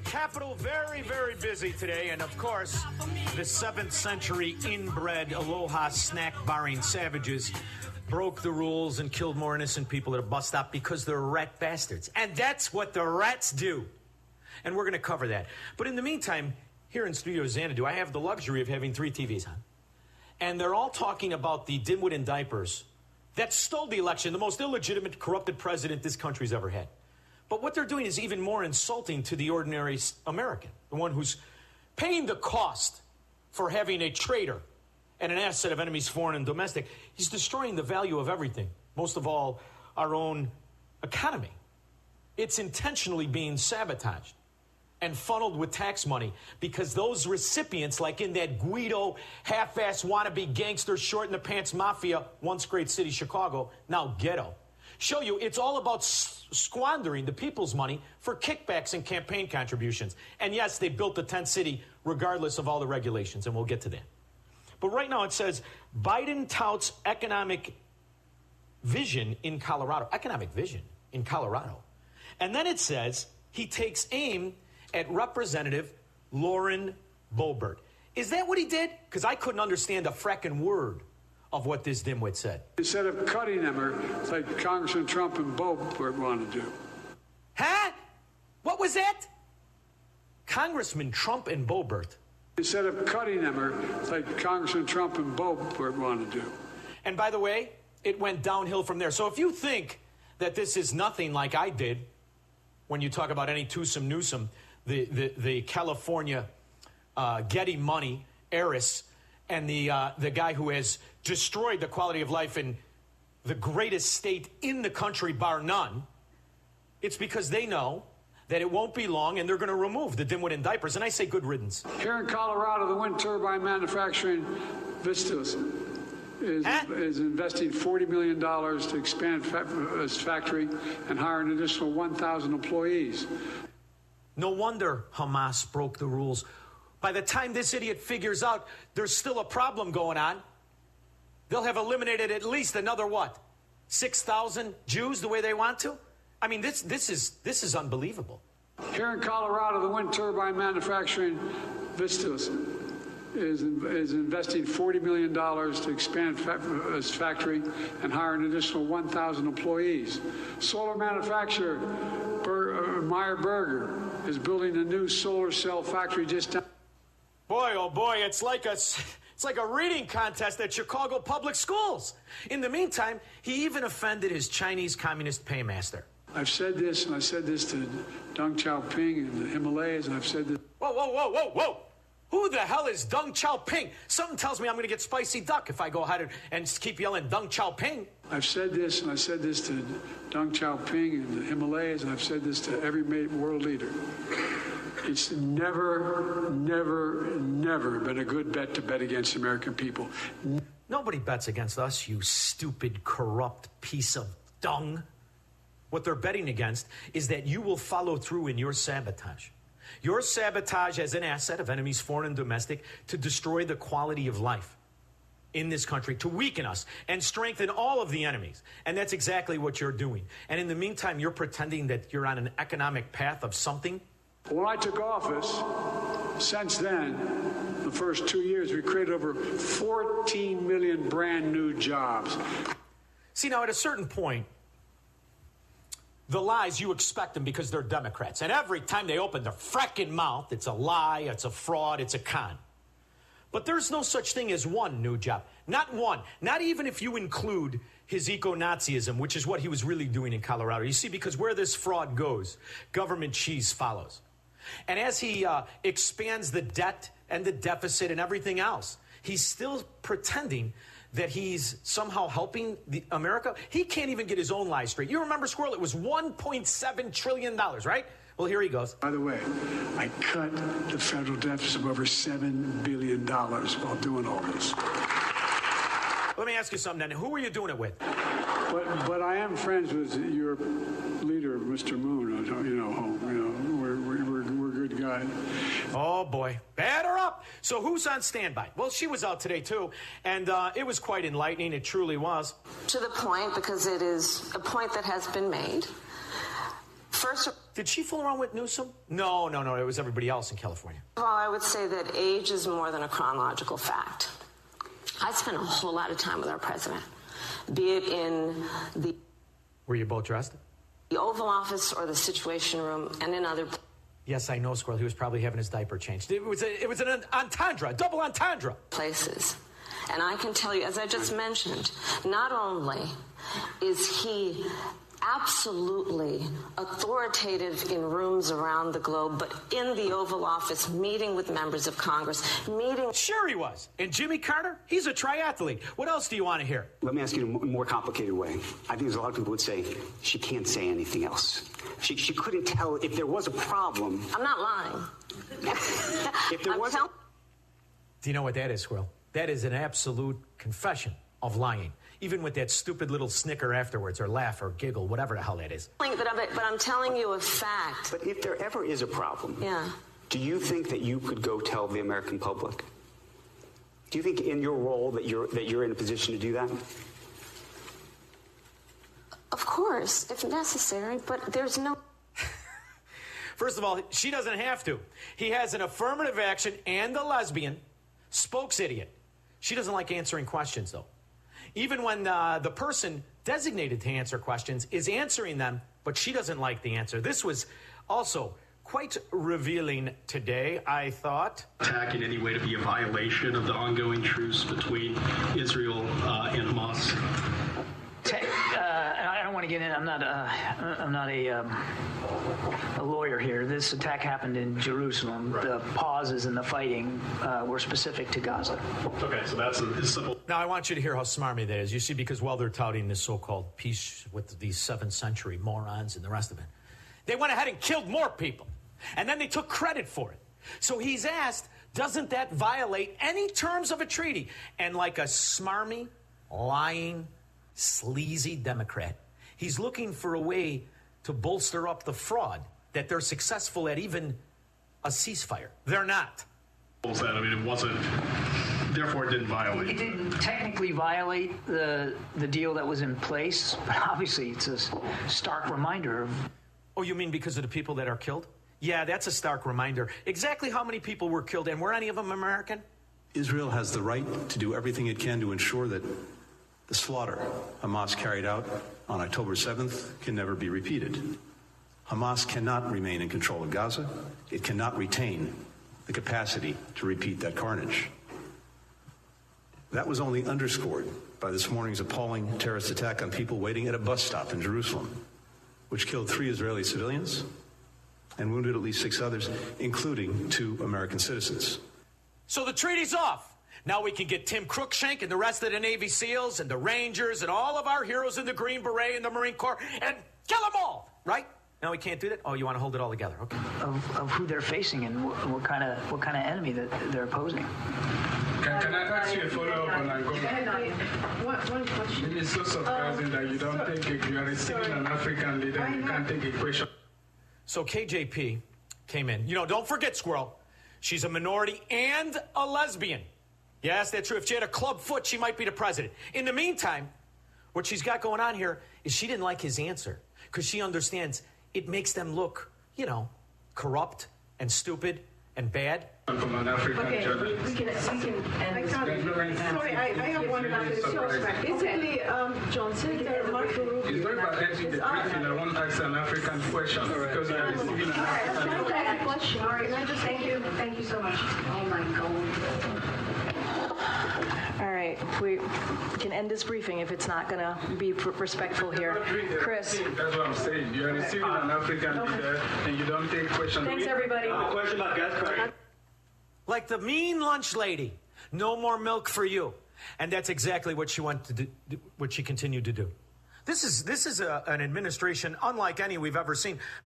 Capital very, very busy today. And, of course, the 7th century inbred Aloha snack-barring savages broke the rules and killed more innocent people at a bus stop because they're rat bastards. And that's what the rats do. And we're going to cover that. But in the meantime, here in Studio Xanadu, I have the luxury of having 3 TVs on. And they're all talking about the dimwit in diapers that stole the election, the most illegitimate, corrupted president this country's ever had. But what they're doing is even more insulting to the ordinary American, the one who's paying the cost for having a traitor and an asset of enemies, foreign and domestic. He's destroying the value of everything, most of all, our own economy. It's intentionally being sabotaged and funneled with tax money because those recipients, like in that Guido half-ass wannabe gangster short-in-the-pants mafia, once great city Chicago, now ghetto, show you it's all about squandering the people's money for kickbacks and campaign contributions. And yes, they built the tent city regardless of all the regulations, and we'll get to that. But right now it says Biden touts economic vision in Colorado. Economic vision in Colorado. And then it says he takes aim at Representative Lauren Boebert. Is that what he did? Because I couldn't understand a fracking word of what this dimwit said. Instead of cutting them, or like Congressman Trump and Boebert want to do. Huh? What was that? Congressman Trump and Boebert. Instead of cutting them, or like Congressman Trump and Boebert want to do. And by the way, it went downhill from there. So if you think that this is nothing like I did when you talk about any twosome Newsom, the California Getty money heiress, and the guy who has destroyed the quality of life in the greatest state in the country, bar none, it's because they know that it won't be long and they're going to remove the dimwit in diapers. And I say good riddance. Here in Colorado, the wind turbine manufacturing Vistas is investing $40 million to expand its factory and hire an additional 1,000 employees. No wonder Hamas broke the rules. By the time this idiot figures out there's still a problem going on, they'll have eliminated at least another, 6,000 Jews the way they want to? I mean, this is unbelievable. Here in Colorado, the wind turbine manufacturing Vistas is investing $40 million to expand its factory and hire an additional 1,000 employees. Solar manufacturer Meyer Burger is building a new solar cell factory just down. Boy, oh boy, it's like a reading contest at Chicago public schools. In the meantime, he even offended his Chinese communist paymaster. I've said this, and I said this to Deng Xiaoping in the Himalayas, and I've said this. Whoa. Who the hell is Deng Xiaoping? Something tells me I'm going to get spicy duck if I go ahead and keep yelling Deng Xiaoping. I've said this, and I said this to Deng Xiaoping in the Himalayas, and I've said this to every world leader. It's never been a good bet to bet against the American people. Nobody bets against us, you stupid, corrupt piece of dung. What they're betting against is that you will follow through in your sabotage. Your sabotage as an asset of enemies, foreign and domestic, to destroy the quality of life in this country, to weaken us and strengthen all of the enemies. And that's exactly what you're doing. And in the meantime, you're pretending that you're on an economic path of something. When I took office, since then, the first 2 years, we created over 14 million brand new jobs. See, now at a certain point, the lies, you expect them because they're Democrats. And every time they open their fracking mouth, it's a lie, it's a fraud, it's a con. But there's no such thing as one new job. Not one. Not even if you include his eco-Nazism, which is what he was really doing in Colorado. You see, because where this fraud goes, government cheese follows. And as he expands the debt and the deficit and everything else, he's still pretending that he's somehow helping America. He can't even get his own lies straight. You remember, Squirrel, it was $1.7 trillion, right? Well, here he goes. By the way, I cut the federal deficit of over $7 billion while doing all this. Let me ask you something then. Who were you doing it with? But I am friends with your leader, Mr. Moon. We're good guys. Oh, boy. Batter up. So who's on standby? Well, she was out today, too, and it was quite enlightening. It truly was. To the point, because it is a point that has been made. First, Did she fool around with Newsom? No. It was everybody else in California. Well, I would say that age is more than a chronological fact. I spent a whole lot of time with our president, be it in the... Were you both dressed? The Oval Office or the Situation Room and in other... Yes, I know, Squirrel. He was probably having his diaper changed. It was an entendre, a double entendre. Places. And I can tell you, as I just mentioned, not only is he absolutely authoritative in rooms around the globe, but in the Oval Office, meeting with members of Congress, meeting... Sure he was. And Jimmy Carter, he's a triathlete. What else do you want to hear? Let me ask you in a more complicated way. I think there's a lot of people would say she can't say anything else. She couldn't tell if there was a problem. I'm not lying. If there was... Do you know what that is, Squirrel? That is an absolute confession of lying. Even with that stupid little snicker afterwards, or laugh, or giggle, whatever the hell that is. But I'm telling you a fact. But if there ever is a problem, yeah, do you think that you could go tell the American public? Do you think in your role that you're in a position to do that? Of course, if necessary, but there's no... First of all, she doesn't have to. He has an affirmative action and a lesbian spokes idiot. She doesn't like answering questions, though. Even when the person designated to answer questions is answering them, but she doesn't like the answer. This was also quite revealing today, I thought. Attack in any way to be a violation of the ongoing truce between Israel and Hamas. I don't want to get in. I'm not a lawyer here. This attack happened in Jerusalem. The pauses in the fighting were specific to Gaza. Okay, so that's a simple. Now, I want you to hear how smarmy that is. You see, because while they're touting this so-called peace with these 7th century morons and the rest of it, they went ahead and killed more people. And then they took credit for it. So he's asked, doesn't that violate any terms of a treaty? And like a smarmy, lying, sleazy Democrat, he's looking for a way to bolster up the fraud that they're successful at even a ceasefire. They're not. I mean, it wasn't, therefore it didn't violate. It didn't technically violate the deal that was in place, but obviously it's a stark reminder of... Oh, you mean because of the people that are killed? Yeah, that's a stark reminder. Exactly how many people were killed, and were any of them American? Israel has the right to do everything it can to ensure that the slaughter Hamas carried out on October 7th can never be repeated. Hamas cannot remain in control of Gaza. It cannot retain the capacity to repeat that carnage. That was only underscored by this morning's appalling terrorist attack on people waiting at a bus stop in Jerusalem, which killed 3 Israeli civilians and wounded at least 6 others, including 2 American citizens. So the treaty's off. Now we can get Tim Cruikshank and the rest of the Navy SEALs and the Rangers and all of our heroes in the Green Beret and the Marine Corps and kill them all, right? No, we can't do that? Oh, you want to hold it all together, okay. Of who they're facing and what kind of enemy that they're opposing. Can I ask you a follow-up on Angola? One question. It is so surprising that you don't you are receiving an African leader, you can't take a question. So KJP came in. You know, don't forget, Squirrel, she's a minority and a lesbian. Yes, that's true. If she had a club foot, she might be the president. In the meantime, what she's got going on here is she didn't like his answer because she understands it makes them look, you know, corrupt and stupid and bad. From an African okay, we can end this. Sorry, I have one question. Basically, John Senator Marco Rubio. It's not about ending the briefing. I want to ask an African question because you are receiving an African question. All right, can I just thank you so much. Oh my God. All right, we can end this briefing if it's not going to be respectful here. Chris. That's what I'm saying. You are receiving an African leader and you don't take questions. Thanks, everybody. Question about gas prices. Like the mean lunch lady. No more milk for you. And that's exactly what she wanted to do, what she continued to do. This is an administration unlike any we've ever seen.